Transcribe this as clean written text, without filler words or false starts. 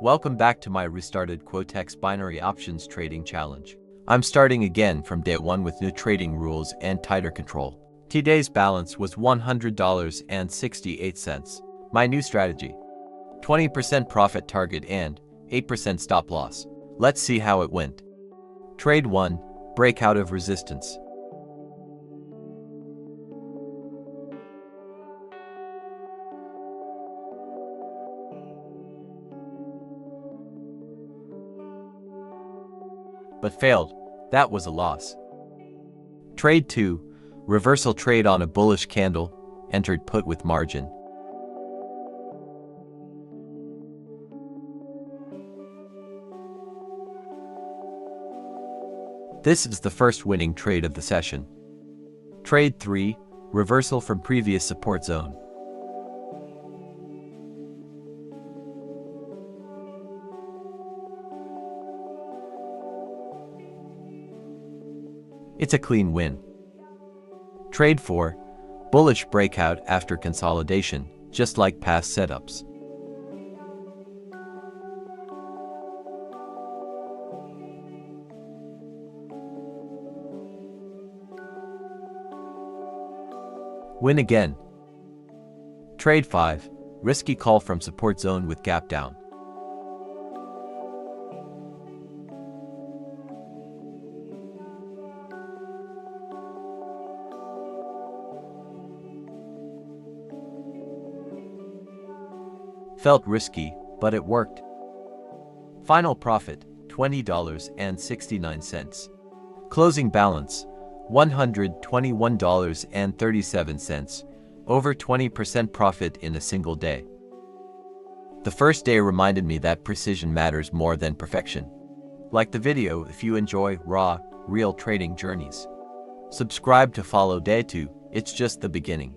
Welcome back to my restarted Quotex binary options trading challenge. I'm starting again from day 1 with new trading rules and tighter control. Today's balance was $100.68. My new strategy: 20% profit target and 8% stop loss. Let's see how it went. Trade 1, breakout of resistance. But failed. That was a loss. Trade 2, reversal trade on a bullish candle, entered put with margin. This is the first winning trade of the session. Trade 3, reversal from previous support zone. It's a clean win. Trade 4, bullish breakout after consolidation, just like past setups. Win again. Trade 5, risky call from support zone with gap down. Felt risky, but it worked. Final profit, $20.69. Closing balance, $121.37, over 20% profit in a single day. The first day reminded me that precision matters more than perfection. Like the video if you enjoy raw, real trading journeys. Subscribe to follow day 2, it's just the beginning.